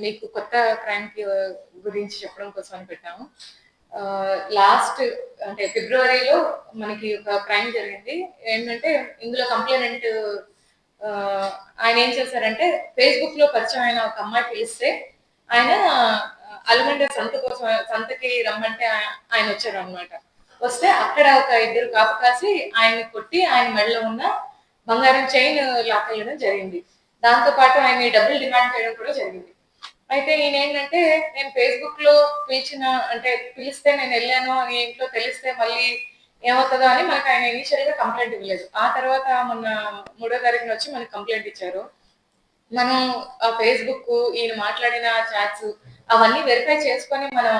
మీకు కొత్త క్రైమ్ గురించి చెప్పడం కోసం అని పెట్టాము. లాస్ట్ అంటే ఫిబ్రవరిలో మనకి ఒక క్రైమ్ జరిగింది. ఏంటంటే ఇందులో కంప్లైనెంట్ ఆయన ఏం చేశారంటే ఫేస్బుక్ లో పరిచయం అయిన ఒక అమ్మాయి పిలిస్తే ఆయన అల్మండ సంతకి రమ్మంటే ఆయన వచ్చారు అనమాట. వస్తే అక్కడ ఒక ఇద్దరు కాపు కాసి ఆయన్ని కొట్టి ఆయన మెడలో ఉన్న బంగారం చైన్ లాక్కెళ్ళడం జరిగింది. దాంతో పాటు ఆయన డబ్బులు డిమాండ్ చేయడం కూడా జరిగింది. అయితే ఈయన ఏంటంటే నేను ఫేస్బుక్ లో పిలిస్తే నేను వెళ్ళాను అని ఇంట్లో తెలిస్తే మళ్ళీ ఏమవుతుందో అని మనకు ఆయన ఇనిషియల్ గా కంప్లైంట్ ఇవ్వలేదు. ఆ తర్వాత మొన్న 3వ తారీఖున వచ్చి మనకి కంప్లైంట్ ఇచ్చారు. మనం ఆ ఫేస్బుక్ ఈయన మాట్లాడిన చాట్స్ అవన్నీ వెరిఫై చేసుకొని మనం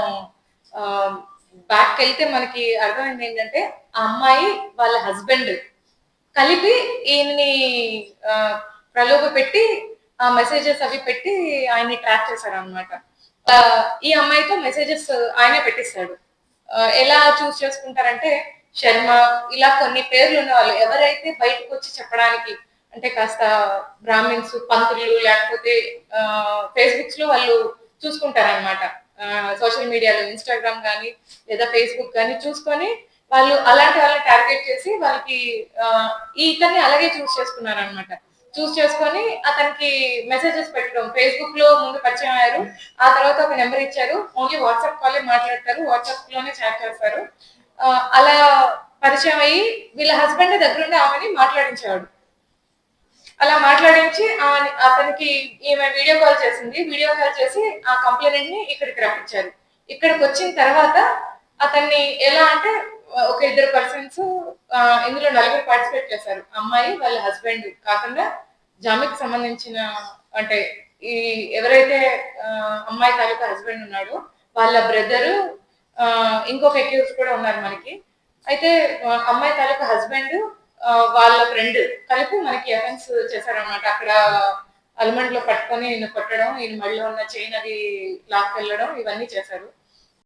బ్యాక్ వెళ్తే మనకి అర్థమైంది ఏంటంటే ఆ అమ్మాయి వాళ్ళ హస్బెండ్ కలిపి ఈయన్ని ప్రలోభ పెట్టి ఆ మెసేజెస్ అవి పెట్టి ఆయన్ని ట్రాక్ చేశారు అనమాట. ఈ అమ్మాయితో మెసేజెస్ ఆయనే పెట్టిస్తాడు. ఎలా చూస్ చేసుకుంటారంటే శర్మ ఇలా కొన్ని పేర్లు ఉన్న వాళ్ళు ఎవరైతే బయటకు వచ్చి చెప్పడానికి అంటే కాస్త బ్రాహ్మిన్స్ పంతులు లేకపోతే ఫేస్బుక్స్ లో వాళ్ళు చూసుకుంటారనమాట. సోషల్ మీడియాలో ఇన్స్టాగ్రామ్ కానీ లేదా ఫేస్బుక్ కానీ చూసుకొని వాళ్ళు అలాంటి వాళ్ళని టార్గెట్ చేసి వాళ్ళకి ఇతన్ని అలాగే చూస్ చేసుకున్నారు అనమాట. చూస్ చేసుకొని అతనికి మెసేజెస్ పెట్టడం. ఫేస్బుక్ లో ముందు పరిచయం అయ్యారు, ఆ తర్వాత ఒక నెంబర్ ఇచ్చారు. ఓన్లీ వాట్సాప్ కాలే మాట్లాడతారు, వాట్సాప్ లోనే చాట్ చేస్తారు. అలా పరిచయం అయ్యి వీళ్ళ హస్బెండ్ దగ్గరుండి ఆమెని మాట్లాడించేవాడు. అలా మాట్లాడించి అతనికి ఈమె వీడియో కాల్ చేసింది. వీడియో కాల్ చేసి ఆ కంప్లైంట్ ని ఇక్కడికి రప్పించారు. ఇక్కడికి వచ్చిన తర్వాత అతన్ని ఎలా అంటే ఒక ఇద్దరు పర్సన్స్ ఇందులో నలుగురు పార్టిసిపేట్ చేశారు. అమ్మాయి వాళ్ళ హస్బెండ్ కాకుండా జామికి సంబంధించిన అంటే ఈ ఎవరైతే అమ్మాయి తాలూకా హస్బెండ్ ఉన్నాడో వాళ్ళ బ్రదరు ఇంకొక అక్యూజ్ కూడా ఉన్నారు మనకి. అయితే అమ్మాయి తాలూకా హస్బెండ్ వాళ్ళ ఫ్రెండ్ కలిపి మనకి ఎఫెన్స్ చేశారనమాట. అక్కడ అల్మండ్ లో పట్టుకొని ఈయన కొట్టడం, ఈయన మళ్ళీ ఉన్న చైన్ అది లాక్కెళ్ళడం ఇవన్నీ చేశారు.